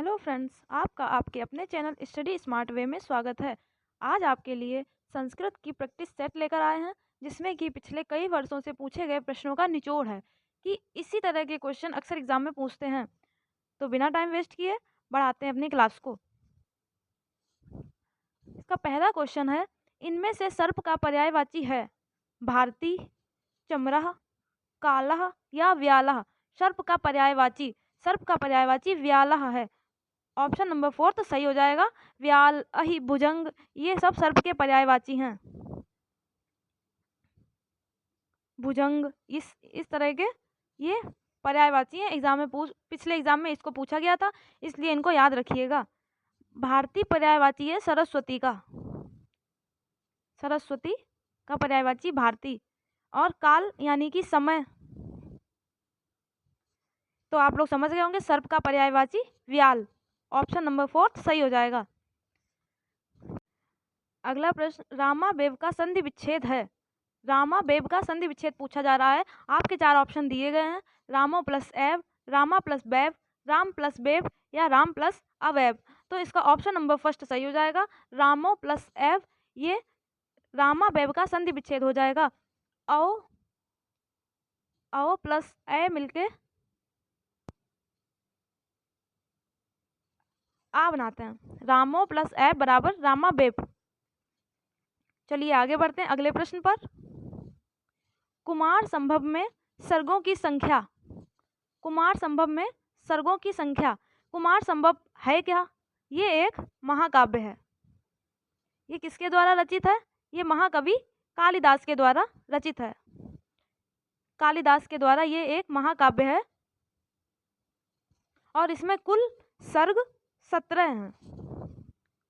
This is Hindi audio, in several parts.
हेलो फ्रेंड्स, आपका आपके अपने चैनल स्टडी स्मार्ट वे में स्वागत है। आज आपके लिए संस्कृत की प्रैक्टिस सेट लेकर आए हैं, जिसमें कि पिछले कई वर्षों से पूछे गए प्रश्नों का निचोड़ है कि इसी तरह के क्वेश्चन अक्सर एग्जाम में पूछते हैं। तो बिना टाइम वेस्ट किए बढ़ाते हैं अपनी क्लास को। इसका पहला क्वेश्चन है, इनमें से सर्प का पर्यायवाची है भारती, चमरह, कालह या व्यालह। सर्प का पर्यायवाची व्यालह है। ऑप्शन नंबर 4 तो सही हो जाएगा। व्याल, अहि, भुजंग ये सब सर्प के पर्यायवाची हैं। भुजंग इस तरह के ये पर्यायवाची हैं। पिछले एग्जाम में इसको पूछा गया था, इसलिए इनको याद रखिएगा। भारतीय पर्यायवाची है सरस्वती का पर्यायवाची भारती। और काल यानी कि समय, तो आप लोग समझ गए होंगे, सर्प का पर्यायवाची व्याल। ऑप्शन नंबर 4 सही हो जाएगा। अगला प्रश्न, रामावेव का संधि विच्छेद है। रामावेव का संधि विच्छेद पूछा जा रहा है। आपके 4 ऑप्शन दिए गए हैं, रामो प्लस एव, रामा प्लस बैव, राम प्लस बेव या राम प्लस अवैव। तो इसका ऑप्शन नंबर फर्स्ट सही हो जाएगा, रामो प्लस एव। ये रामावेव का संधि विच्छेद हो जाएगा। औ प्लस ए मिलके आ बनाते हैं। रामो प्लस ए बराबर रामावेव। चलिए आगे बढ़ते हैं अगले प्रश्न पर। कुमार संभव में सर्गों की संख्या। कुमार संभव है क्या? ये एक महाकाव्य है। ये किसके द्वारा रचित है? ये महाकवि कालिदास के द्वारा रचित है। कालिदास के द्वारा ये एक महाकाव्य है और इसमें कुल सर्ग 17 हैं।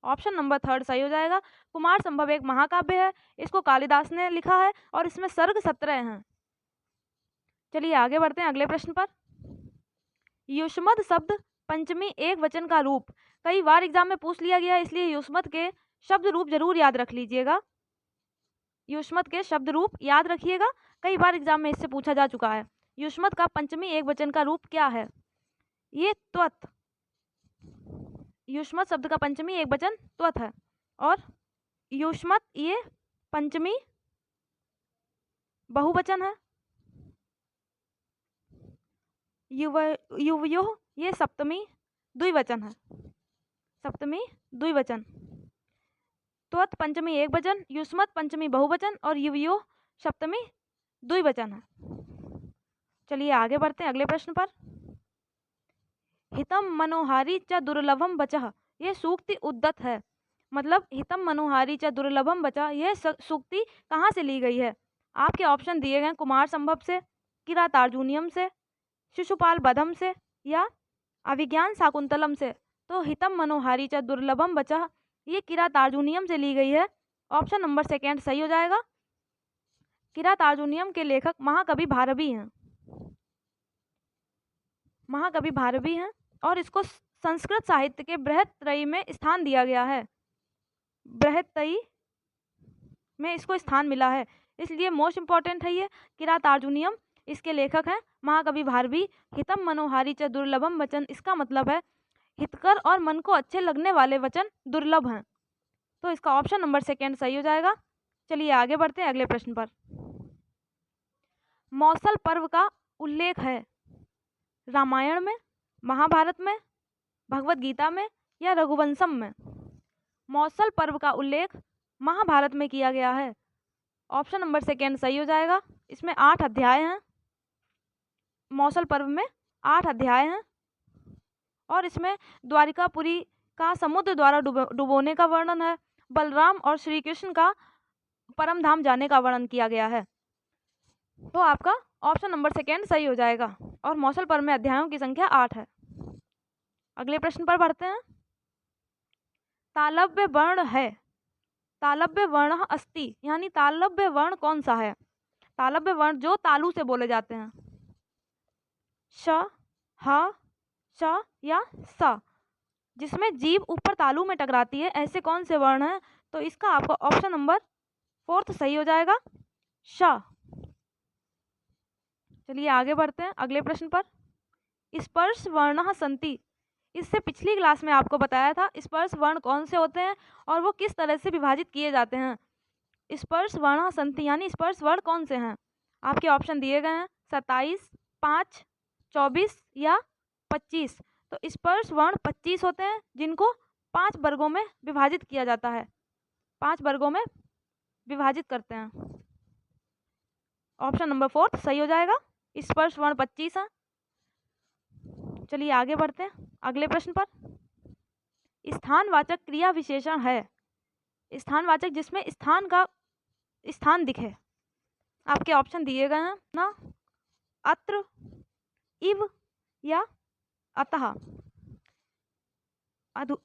ऑप्शन नंबर 3 सही हो जाएगा। कुमार संभव एक महाकाव्य है, इसको कालिदास ने लिखा है और इसमें सर्ग 17 हैं। चलिए आगे बढ़ते हैं अगले प्रश्न पर। युष्मद शब्द पंचमी एक वचन का रूप। कई बार एग्जाम में पूछ लिया गया है, इसलिए युष्मद के शब्द रूप जरूर याद रख लीजिएगा। युष्मद के शब्द रूप याद रखिएगा, कई बार एग्जाम में इससे पूछा जा चुका है। युष्मद का पंचमी एक वचन का रूप क्या है? ये त्वत्। युष्मद शब्द का पंचमी एक वचन त्वत् है और युष्मद ये पंचमी बहुवचन है। युवयोः ये सप्तमी द्विवचन है। त्वत् पंचमी एक वचन, युष्मद पंचमी बहुवचन और युवयोः सप्तमी द्विवचन है। चलिए आगे बढ़ते हैं अगले प्रश्न पर। हितम मनोहारी च दुर्लभम वचः। यह सूक्ति उद्दत है। मतलब हितम मनोहारी च दुर्लभम वचः, यह सूक्ति कहाँ से ली गई है? आपके ऑप्शन दिए गए, कुमार संभव से, किरातार्जुनीयम से, शिशुपाल बधम से या अभिज्ञान शाकुंतलम से। तो हितम मनोहारी च दुर्लभम वचः ये किरातार्जुनीयम से ली गई है। ऑप्शन नंबर 2 सही हो जाएगा। किरातार्जुनीयम के लेखक महाकवि भारवी हैं और इसको संस्कृत साहित्य के बृहत्त्रयी में स्थान दिया गया है। बृहत्त्रयी में इसको स्थान मिला है, इसलिए मोस्ट इंपॉर्टेंट है ये। किरातार्जुनीयम इसके लेखक हैं महाकवि भारवी। हितम मनोहारी च दुर्लभम वचन, इसका मतलब है हितकर और मन को अच्छे लगने वाले वचन दुर्लभ हैं। तो इसका ऑप्शन नंबर 2 सही हो जाएगा। चलिए आगे बढ़ते हैं अगले प्रश्न पर। मौसल पर्व का उल्लेख है रामायण में, महाभारत में, भगवत गीता में या रघुवंशम में। मौसल पर्व का उल्लेख महाभारत में किया गया है। ऑप्शन नंबर 2 सही हो जाएगा। इसमें 8 अध्याय हैं। मौसल पर्व में 8 अध्याय हैं और इसमें द्वारिकापुरी का समुद्र द्वारा डुबोने का वर्णन है। बलराम और श्री कृष्ण का परम धाम जाने का वर्णन किया गया है। तो आपका ऑप्शन नंबर 2 सही हो जाएगा और मौसल पर्व में अध्यायों की संख्या 8 है। अगले प्रश्न पर बढ़ते हैं। तालव्य वर्ण है। तालव्य वर्ण अस्ति, यानी तालव्य वर्ण कौन सा है? तालव्य वर्ण जो तालु से बोले जाते हैं, श, ह, श या स, जिसमें जीभ ऊपर तालु में टकराती है, ऐसे कौन से वर्ण हैं? तो इसका आपका ऑप्शन नंबर 4 सही हो जाएगा, श। चलिए आगे बढ़ते हैं अगले प्रश्न पर। स्पर्श वर्णः सन्ति। इससे पिछली क्लास में आपको बताया था स्पर्श वर्ण कौन से होते हैं और वो किस तरह से विभाजित किए जाते हैं। स्पर्श वर्णा संति यानी स्पर्श वर्ण कौन से हैं? आपके ऑप्शन दिए गए हैं 27, 5, 24 या 25। तो स्पर्श वर्ण 25 होते हैं जिनको 5 वर्गों में विभाजित किया जाता है, 5 वर्गों में विभाजित करते हैं। ऑप्शन नंबर 4 सही हो जाएगा, स्पर्श वर्ण 25 है। चलिए आगे बढ़ते हैं अगले प्रश्न पर। स्थानवाचक क्रिया विशेषण है, स्थानवाचक जिसमें स्थान का स्थान दिखे। आपके ऑप्शन दिए गए हैं ना, अत्र, इव या अतः।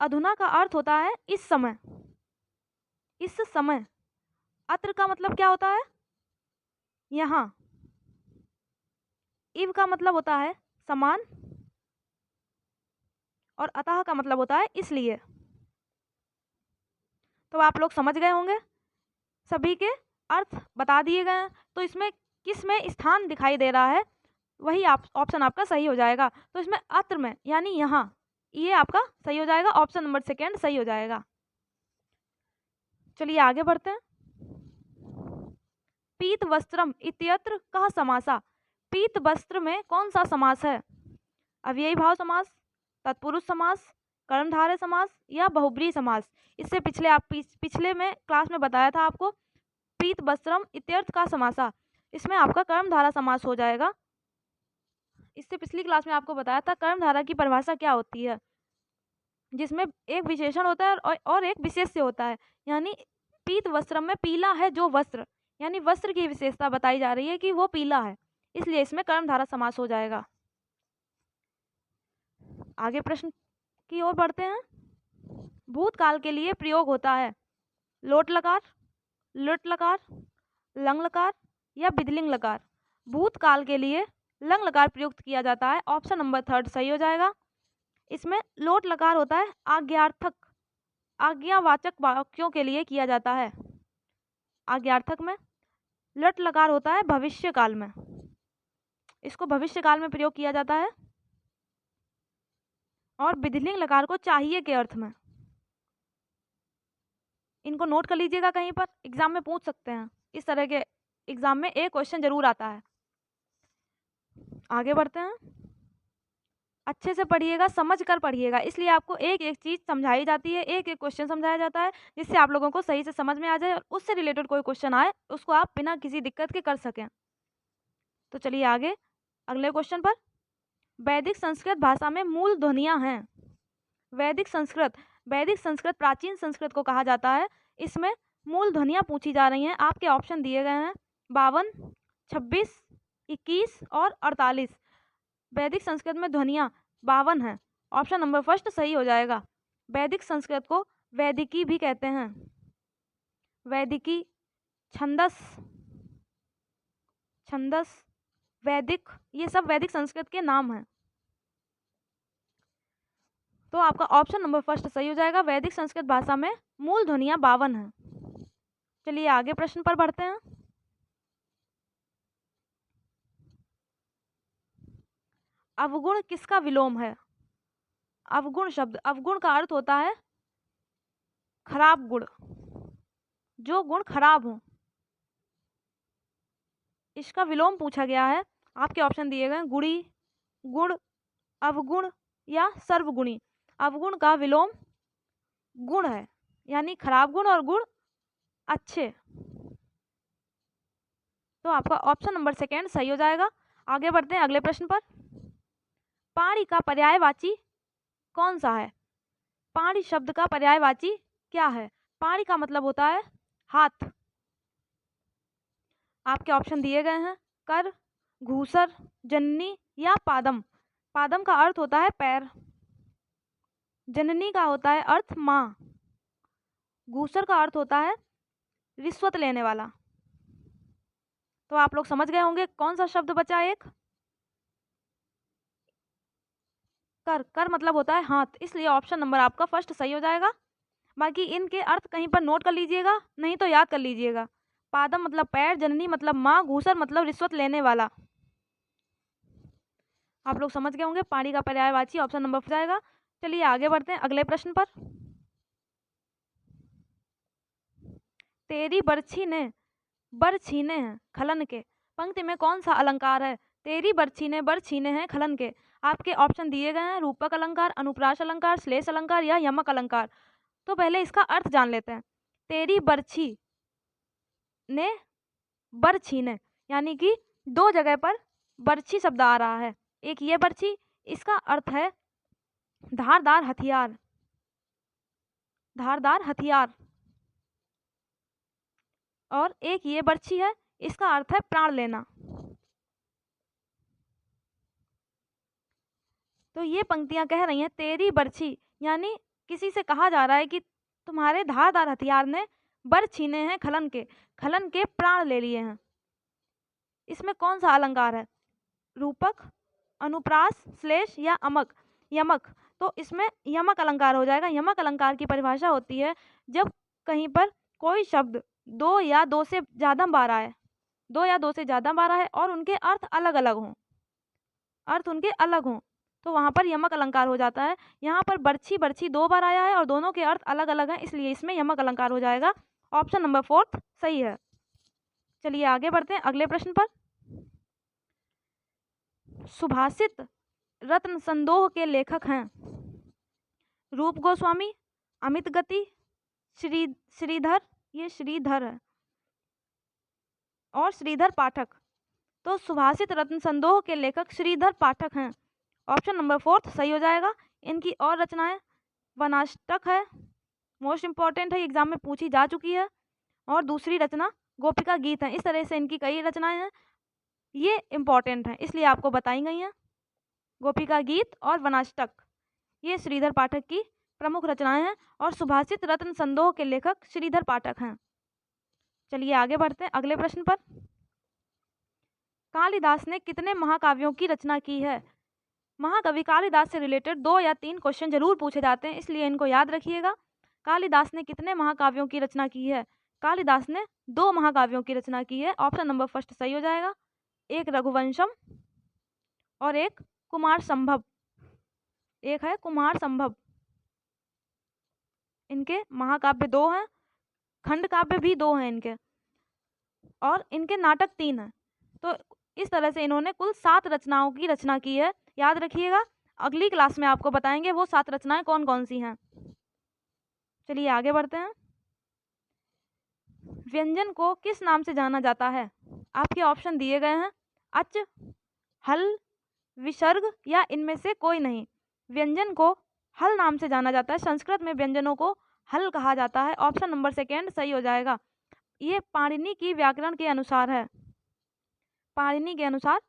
अधुना का अर्थ होता है इस समय, इस समय। अत्र का मतलब क्या होता है? यहाँ। इव का मतलब होता है समान और अतः का मतलब होता है इसलिए। तो आप लोग समझ गए होंगे, सभी के अर्थ बता दिए गए हैं। तो इसमें किस में स्थान दिखाई दे रहा है वही ऑप्शन आपका सही हो जाएगा। तो इसमें अत्र में यानी यहाँ, ये आपका सही हो जाएगा, ऑप्शन नंबर 2 सही हो जाएगा। चलिए आगे बढ़ते हैं। पीत वस्त्रम इत्यत्र कः समासा। पीत वस्त्र में कौन सा समास है? अव्ययी भाव समास, तत्पुरुष समास, कर्मधारय समास या बहुब्रीहि समास। इससे पिछले में क्लास में बताया था आपको पीत वस्त्रम इत्यर्थ का समासा, इसमें आपका कर्मधारा समास हो जाएगा। इससे पिछली क्लास में आपको बताया था कर्मधारा की परिभाषा क्या होती है, जिसमें एक विशेषण होता है और एक विशेष्य होता है। यानी पीत वस्त्रम में पीला है जो वस्त्र, यानी वस्त्र की विशेषता बताई जा रही है कि वो पीला है, इसलिए इसमें कर्मधारा समास हो जाएगा। आगे प्रश्न की ओर बढ़ते हैं। भूतकाल के लिए प्रयोग होता है लोट लकार, लुट लकार, लंग लकार या विधिलिंग लकार। भूतकाल के लिए लंग लकार प्रयुक्त किया जाता है, ऑप्शन नंबर 3 सही हो जाएगा। इसमें लोट लकार होता है आज्ञार्थक, आज्ञावाचक वाक्यों के लिए किया जाता है आज्ञार्थक में। लट लकार होता है भविष्य काल में, इसको भविष्य काल में प्रयोग किया जाता है। और विधिलिंग लकार को चाहिए के अर्थ में। इनको नोट कर लीजिएगा, कहीं पर एग्जाम में पूछ सकते हैं, इस तरह के एग्जाम में एक क्वेश्चन जरूर आता है। आगे बढ़ते हैं। अच्छे से पढ़िएगा, समझ कर पढ़िएगा, इसलिए आपको एक एक चीज़ समझाई जाती है, एक एक क्वेश्चन समझाया जाता है, जिससे आप लोगों को सही से समझ में आ जाए और उससे रिलेटेड कोई क्वेश्चन आए उसको आप बिना किसी दिक्कत के कर सकें। तो चलिए आगे अगले क्वेश्चन पर। वैदिक संस्कृत भाषा में मूल ध्वनियाँ हैं। वैदिक संस्कृत प्राचीन संस्कृत को कहा जाता है। इसमें मूल ध्वनियाँ पूछी जा रही हैं। आपके ऑप्शन दिए गए हैं 52, 26, 21 और 48। वैदिक संस्कृत में ध्वनियाँ 52 हैं, ऑप्शन नंबर 1 सही हो जाएगा। वैदिक संस्कृत को वैदिकी भी कहते हैं, वैदिकी, छंदस, वैदिक, ये सब वैदिक संस्कृत के नाम हैं। तो आपका ऑप्शन नंबर 1 सही हो जाएगा। वैदिक संस्कृत भाषा में मूल ध्वनियाँ 52 हैं। चलिए आगे प्रश्न पर बढ़ते हैं। अवगुण किसका विलोम है? अवगुण शब्द, अवगुण का अर्थ होता है खराब गुण, जो गुण खराब हो, इसका विलोम पूछा गया है। आपके ऑप्शन दिए गए गुणी, गुण, अवगुण या सर्वगुणी। अवगुण का विलोम गुण है, यानी खराब गुण और गुण अच्छे। तो आपका ऑप्शन नंबर 2 सही हो जाएगा। आगे बढ़ते हैं अगले प्रश्न पर। पाणी का पर्यायवाची कौन सा है? पाणी शब्द का पर्यायवाची क्या है? पाणी का मतलब होता है हाथ। आपके ऑप्शन दिए गए हैं कर, घूसर, जननी या पादम। पादम का अर्थ होता है पैर, जननी का होता है अर्थ माँ, घूसर का अर्थ होता है रिश्वत लेने वाला। तो आप लोग समझ गए होंगे कौन सा शब्द बचा एक? कर, कर मतलब होता है हाथ, इसलिए ऑप्शन नंबर आपका 1 सही हो जाएगा। बाकी इनके अर्थ कहीं पर नोट कर लीजिएगा, नहीं तो याद कर लीजिएगा। पादम मतलब पैर, जननी मतलब माँ, घूसर मतलब रिश्वत लेने वाला। आप लोग समझ गए होंगे पाणी का पर्यायवाची ऑप्शन नंबर 4 जाएगा। चलिए आगे बढ़ते हैं अगले प्रश्न पर। तेरी बरछी ने बर छीने हैं खलन के, पंक्ति में कौन सा अलंकार है? तेरी बरछी ने बर छीने हैं खलन के। आपके ऑप्शन दिए गए हैं रूपक अलंकार, अनुप्रास अलंकार, श्लेष अलंकार या यमक अलंकार। तो पहले इसका अर्थ जान लेते हैं। तेरी बरछी ने बर छीने, यानी कि दो जगह पर बरछी शब्द आ रहा है। एक ये बरछी, इसका अर्थ है धारदार हथियार, धारदार हथियार। और एक ये बरछी है, इसका अर्थ है प्राण लेना। तो ये पंक्तियां कह रही हैं तेरी बरछी, यानी किसी से कहा जा रहा है कि तुम्हारे धारदार हथियार ने बर छीने हैं खलन के प्राण ले लिए हैं। इसमें कौन सा अलंकार है? रूपक, अनुप्रास, श्लेष या यमक। तो इसमें यमक अलंकार हो जाएगा। यमक अलंकार की परिभाषा होती है जब कहीं पर कोई शब्द दो या दो से ज़्यादा बार आए, दो या दो से ज़्यादा बार आए और उनके अर्थ अलग अलग हों, अर्थ उनके अलग हों, तो वहाँ पर यमक अलंकार हो जाता है। यहाँ पर बरछी बरछी दो बार आया है और दोनों के अर्थ अलग अलग हैं, इसलिए इसमें यमक अलंकार हो जाएगा। ऑप्शन नंबर 4 सही है। चलिए आगे बढ़ते हैं अगले प्रश्न पर। सुभाषित रत्न संदोह के लेखक हैं रूप गोस्वामी, अमित गति, श्रीधर, ये श्रीधर है, और श्रीधर पाठक। तो सुभाषित रत्न संदोह के लेखक श्रीधर पाठक हैं। ऑप्शन नंबर 4 सही हो जाएगा। इनकी और रचनाएं वनाष्टक है, मोस्ट इंपॉर्टेंट है, एग्जाम में पूछी जा चुकी है, और दूसरी रचना गोपिका गीत है। इस तरह से इनकी कई रचनाएं हैं, ये इंपॉर्टेंट हैं इसलिए आपको बताई गई हैं। गोपिका गीत और वनाष्टक ये श्रीधर पाठक की प्रमुख रचनाएं हैं और सुभाषित रत्न संदोह के लेखक श्रीधर पाठक हैं। चलिए आगे बढ़ते हैं अगले प्रश्न पर। कालिदास ने कितने महाकाव्यों की रचना की है? महाकवि कालिदास से रिलेटेड 2 या 3 क्वेश्चन जरूर पूछे जाते हैं, इसलिए इनको याद रखिएगा। कालिदास ने कितने महाकाव्यों की रचना की है? कालिदास ने 2 महाकाव्यों की रचना की है। ऑप्शन नंबर 1 सही हो जाएगा। एक रघुवंशम और एक कुमार संभव, एक है कुमार संभव। इनके महाकाव्य 2 हैं, खंड काव्य भी 2 हैं इनके, और इनके नाटक 3 हैं। तो इस तरह से इन्होंने कुल 7 रचनाओं की रचना की है। याद रखिएगा, अगली क्लास में आपको बताएंगे वो 7 रचनाएं कौन कौन सी हैं। चलिए आगे बढ़ते हैं। व्यंजन को किस नाम से जाना जाता है? आपके ऑप्शन दिए गए हैं अच, हल, विसर्ग या इनमें से कोई नहीं। व्यंजन को हल नाम से जाना जाता है। संस्कृत में व्यंजनों को हल कहा जाता है। ऑप्शन नंबर 2 सही हो जाएगा। ये पाणिनि की व्याकरण के अनुसार है। पाणिनि के अनुसार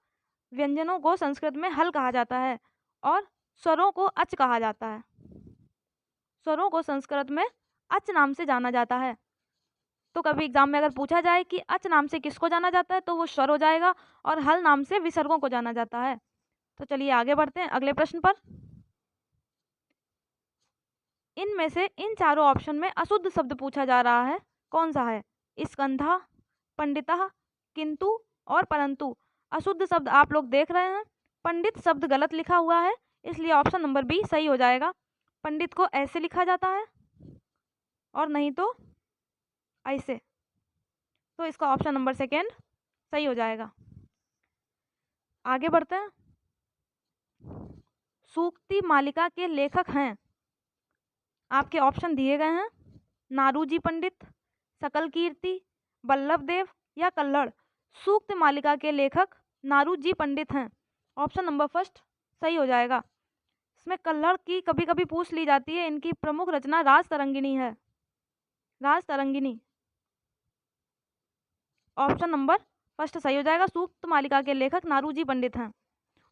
व्यंजनों को संस्कृत में हल कहा जाता है और स्वरों को अच कहा जाता है। स्वरों को संस्कृत में अच नाम से जाना जाता है। तो कभी एग्जाम में अगर पूछा जाए कि अच नाम से किसको जाना जाता है तो वो स्वर हो जाएगा, और हल नाम से विसर्गों को जाना जाता है। तो चलिए आगे बढ़ते हैं अगले प्रश्न पर। इनमें से इन चारों ऑप्शन में अशुद्ध शब्द पूछा जा रहा है, कौन सा है? स्कंधा, पंडितः, किंतु और परंतु। अशुद्ध शब्द आप लोग देख रहे हैं, पंडित शब्द गलत लिखा हुआ है, इसलिए ऑप्शन नंबर बी सही हो जाएगा। पंडित को ऐसे लिखा जाता है और नहीं तो ऐसे, तो इसका ऑप्शन नंबर 2 सही हो जाएगा। आगे बढ़ते हैं। सूक्ति मालिका के लेखक हैं, आपके ऑप्शन दिए गए हैं नारूजी पंडित, सकल कीर्ति, बल्लभ देव या कल्हड़। सूक्त मालिका के लेखक नारूजी पंडित हैं। ऑप्शन नंबर 1 सही हो जाएगा। इसमें कल्हड़ की कभी कभी पूछ ली जाती है। इनकी प्रमुख रचना राज तरंगिणी है, राज तरंगिणी। ऑप्शन नंबर 1 सही हो जाएगा। सूक्त मालिका के लेखक नारूजी पंडित हैं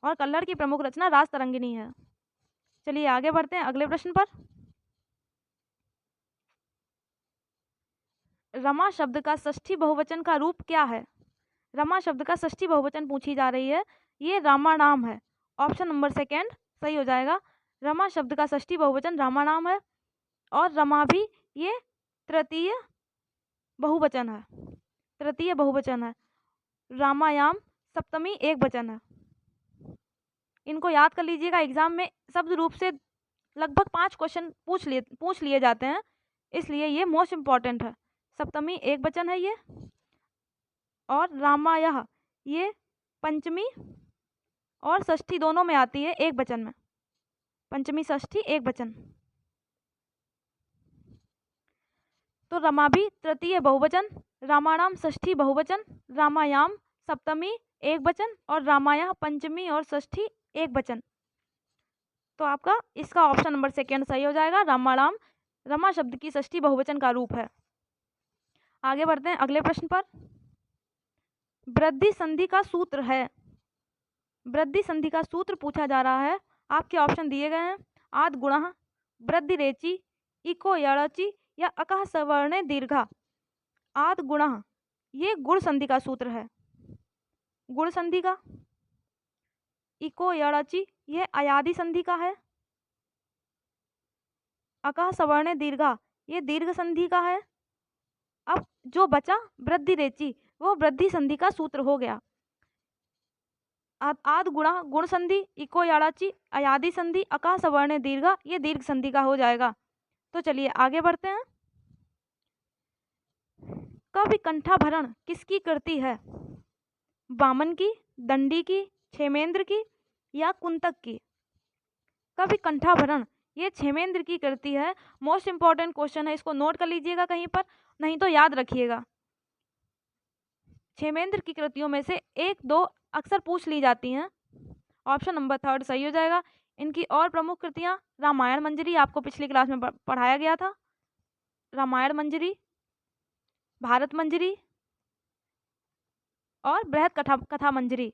और कल्हड़ की प्रमुख रचना राज तरंगिणी है। चलिए आगे बढ़ते हैं अगले प्रश्न पर। रमा शब्द का षष्ठी बहुवचन का रूप क्या है? रमा शब्द का षष्ठी बहुवचन पूछी जा रही है, ये रामा नाम है। ऑप्शन नंबर 2 सही हो जाएगा। रमा शब्द का षष्ठी बहुवचन रामा नाम है, और रमा भी ये तृतीय बहुवचन है, तृतीय बहुवचन है। रामायाम सप्तमी एक वचन है। इनको याद कर लीजिएगा, एग्जाम में शब्द रूप से लगभग 5 क्वेश्चन पूछ लिए जाते हैं, इसलिए ये मोस्ट इम्पॉर्टेंट है। सप्तमी एक वचन है ये। और रामायः ये पंचमी और षष्ठी दोनों में आती है एक वचन में, पंचमी षष्ठी एक वचन। तो रमा भी तृतीय बहुवचन, रामाणाम षष्ठी बहुवचन, रामायाम सप्तमी एक वचन और रामायः पंचमी और षष्ठी एक वचन। तो आपका इसका ऑप्शन नंबर सेकेंड सही हो जाएगा। रामाणाम रमा शब्द की षष्ठी बहुवचन का रूप है। आगे बढ़ते हैं अगले प्रश्न पर। वृद्धि संधि का सूत्र है, वृद्धि संधि का सूत्र पूछा जा रहा है। आपके ऑप्शन दिए गए हैं। आद गुणः, वृद्धि रेचि, इको यड़चि या अकः सवर्णे दीर्घा। आद गुणः ये गुण संधि का सूत्र है, गुण संधि का। इको यड़चि ये अयादि संधि का है। अकः सवर्णे दीर्घा ये दीर्घ संधि का है। अब जो बचा वृद्धि रेचि वो वृद्धि संधि का सूत्र हो गया। आद गुणा गुण संधि, इको याड़ाची अयादि संधि, अका सवर्ण दीर्घा ये दीर्घ संधि का हो जाएगा। तो चलिए आगे बढ़ते हैं। कवि कंठाभरण किसकी कृति है? वामन की, दंडी की, क्षेमेंद्र की या कुंतक की? कवि कंठाभरण ये क्षेमेंद्र की कृति है। मोस्ट इंपॉर्टेंट क्वेश्चन है, इसको नोट कर लीजिएगा कहीं पर, नहीं तो याद रखिएगा। क्षेमेंद्र की कृतियों में से एक दो अक्सर पूछ ली जाती हैं। ऑप्शन नंबर थर्ड सही हो जाएगा। इनकी और प्रमुख कृतियां रामायण मंजरी, आपको पिछली क्लास में पढ़ाया गया था। रामायण मंजरी, भारत मंजरी और बृहद कथा मंजरी।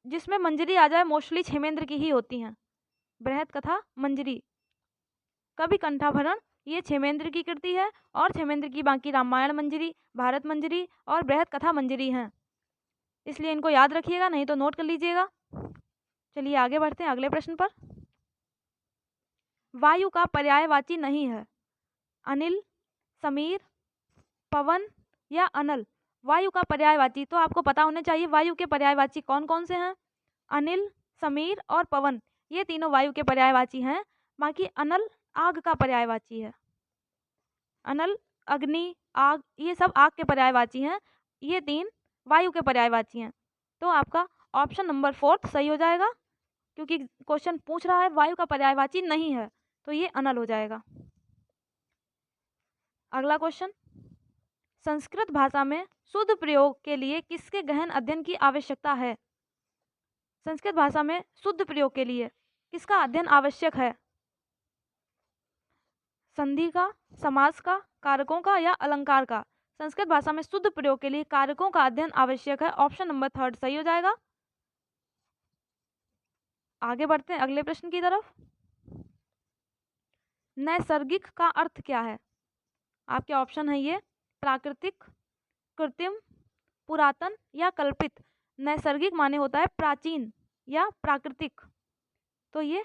जिसमें मंजरी आ जाए मोस्टली क्षेमेंद्र की ही होती हैं। बृहद कथा मंजरी, कवि कंठाभरण ये क्षेमेंद्र की कृति है और क्षेमेंद्र की बाकी रामायण मंजरी, भारत मंजरी और बृहद कथा मंजरी हैं। इसलिए इनको याद रखिएगा, नहीं तो नोट कर लीजिएगा। चलिए आगे बढ़ते हैं अगले प्रश्न पर। वायु का पर्यायवाची नहीं है। अनिल, समीर, पवन या अनल। वायु का पर्यायवाची तो आपको पता होने चाहिए वायु के पर्यायवाची कौन कौन से हैं। अनिल, समीर और पवन ये तीनों वायु के पर्यायवाची हैं। बाकी अनल आग का पर्यायवाची है। अनल, अग्नि, आग ये सब आग के पर्यायवाची हैं। ये तीन वायु के पर्यायवाची हैं। तो आपका ऑप्शन नंबर फोर्थ सही हो जाएगा, क्योंकि क्वेश्चन पूछ रहा है वायु का पर्यायवाची नहीं है, तो ये अनल हो जाएगा। अगला क्वेश्चन, संस्कृत भाषा में शुद्ध प्रयोग के लिए किसके गहन अध्ययन की आवश्यकता है? संस्कृत भाषा में शुद्ध प्रयोग के लिए किसका अध्ययन आवश्यक है? संधि का, समास का, कारकों का या अलंकार का? संस्कृत भाषा में शुद्ध प्रयोग के लिए कारकों का अध्ययन आवश्यक है। ऑप्शन नंबर थर्ड सही हो जाएगा। आगे बढ़ते हैं अगले प्रश्न की तरफ। नैसर्गिक का अर्थ क्या है? आपके ऑप्शन है ये प्राकृतिक, कृत्रिम, पुरातन या कल्पित। नैसर्गिक माने होता है प्राचीन या प्राकृतिक, तो ये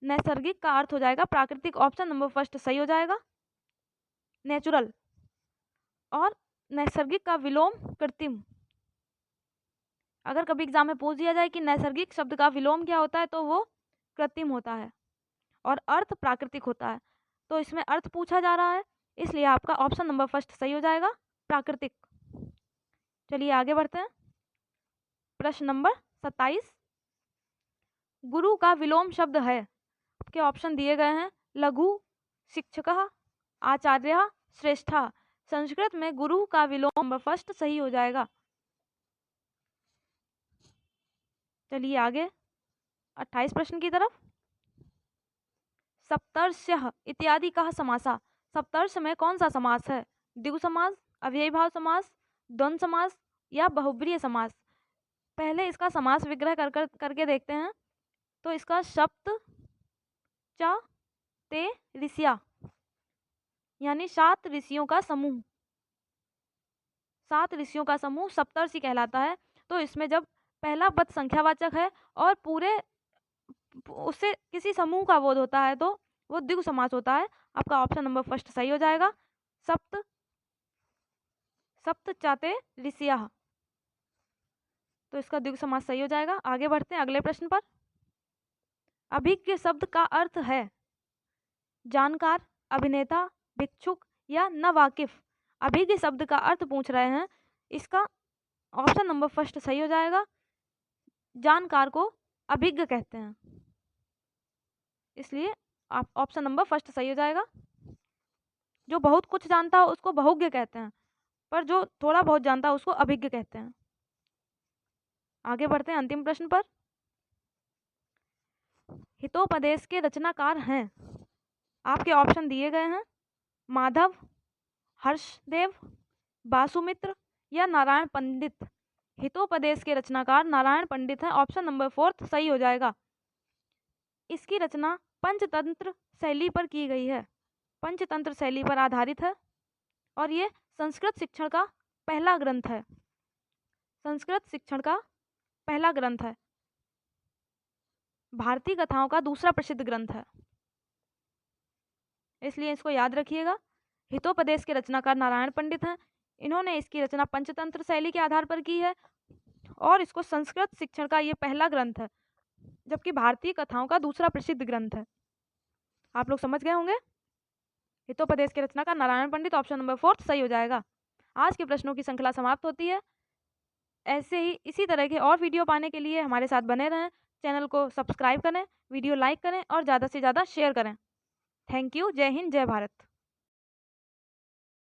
नैसर्गिक का अर्थ हो जाएगा प्राकृतिक। ऑप्शन नंबर फर्स्ट सही हो जाएगा, नेचुरल। और नैसर्गिक का विलोम कृत्रिम। अगर कभी एग्जाम में पूछ दिया जाए कि नैसर्गिक शब्द का विलोम क्या होता है तो वो कृत्रिम होता है और अर्थ प्राकृतिक होता है। तो इसमें अर्थ पूछा जा रहा है, इसलिए आपका ऑप्शन नंबर फर्स्ट सही हो जाएगा, प्राकृतिक। चलिए आगे बढ़ते हैं। प्रश्न नंबर 27, गुरु का विलोम शब्द है। आपके ऑप्शन दिए गए हैं लघु, शिक्षकः, आचार्यः, श्रेष्ठः। संस्कृत में गुरु का विलोम नंबर फर्स्ट सही हो जाएगा। चलिए आगे 28 प्रश्न की तरफ। सप्तर्षयः इत्यादि कः समासा। सप्तर्ष में कौन सा समास है? द्विगु समास, अव्ययी भाव समास, द्वंद्व समास या बहुब्रीहि समास। पहले इसका समास विग्रह करके देखते हैं। तो इसका सप्त च ते ऋषिया यानी 7 ऋषियों का समूह, 7 ऋषियों का समूह सप्तर्षि कहलाता है। तो इसमें जब पहला पद संख्यावाचक है और पूरे उससे किसी समूह का बोध होता है तो वो द्विगु समास होता है। आपका ऑप्शन नंबर फर्स्ट सही हो जाएगा, सप्त चाते ऋषिया। तो इसका द्विगु समास सही हो जाएगा। आगे बढ़ते हैं अगले प्रश्न पर। अभिज्ञ शब्द का अर्थ है जानकार, अभिनेता, भिक्षुक या नवाकिफ। अभिज्ञ शब्द का अर्थ पूछ रहे हैं, इसका ऑप्शन नंबर फर्स्ट सही हो जाएगा। जानकार को अभिज्ञ कहते हैं, इसलिए आप ऑप्शन नंबर फर्स्ट सही हो जाएगा। जो बहुत कुछ जानता हो उसको बहुज्ञ कहते हैं, पर जो थोड़ा बहुत जानता है उसको अभिज्ञ कहते हैं। आगे बढ़ते हैं अंतिम प्रश्न पर। हितोपदेश के रचनाकार हैं, आपके ऑप्शन दिए गए हैं, माधव, हर्षदेव, वासुमित्र या नारायण पंडित। हितोपदेश के रचनाकार नारायण पंडित हैं, ऑप्शन नंबर फोर्थ सही हो जाएगा। इसकी रचना पंचतंत्र शैली पर की गई है, पंचतंत्र शैली पर आधारित है और ये संस्कृत शिक्षण का पहला ग्रंथ है। संस्कृत शिक्षण का पहला ग्रंथ है, भारतीय कथाओं का दूसरा प्रसिद्ध ग्रंथ है, इसलिए इसको याद रखिएगा। हितोपदेश के रचनाकार नारायण पंडित हैं, इन्होंने इसकी रचना पंचतंत्र शैली के आधार पर की है और इसको संस्कृत शिक्षण का ये पहला ग्रंथ है, जबकि भारतीय कथाओं का दूसरा प्रसिद्ध ग्रंथ है। आप लोग समझ गए होंगे। हितोपदेश के रचनाकार नारायण पंडित, ऑप्शन नंबर फोर्थ सही हो जाएगा। आज के प्रश्नों की श्रृंखला समाप्त होती है। ऐसे ही इसी तरह के और वीडियो पाने के लिए हमारे साथ बने रहें। चैनल को सब्सक्राइब करें, वीडियो लाइक करें और ज़्यादा से ज़्यादा शेयर करें। Thank you. जय हिंद, जय भारत।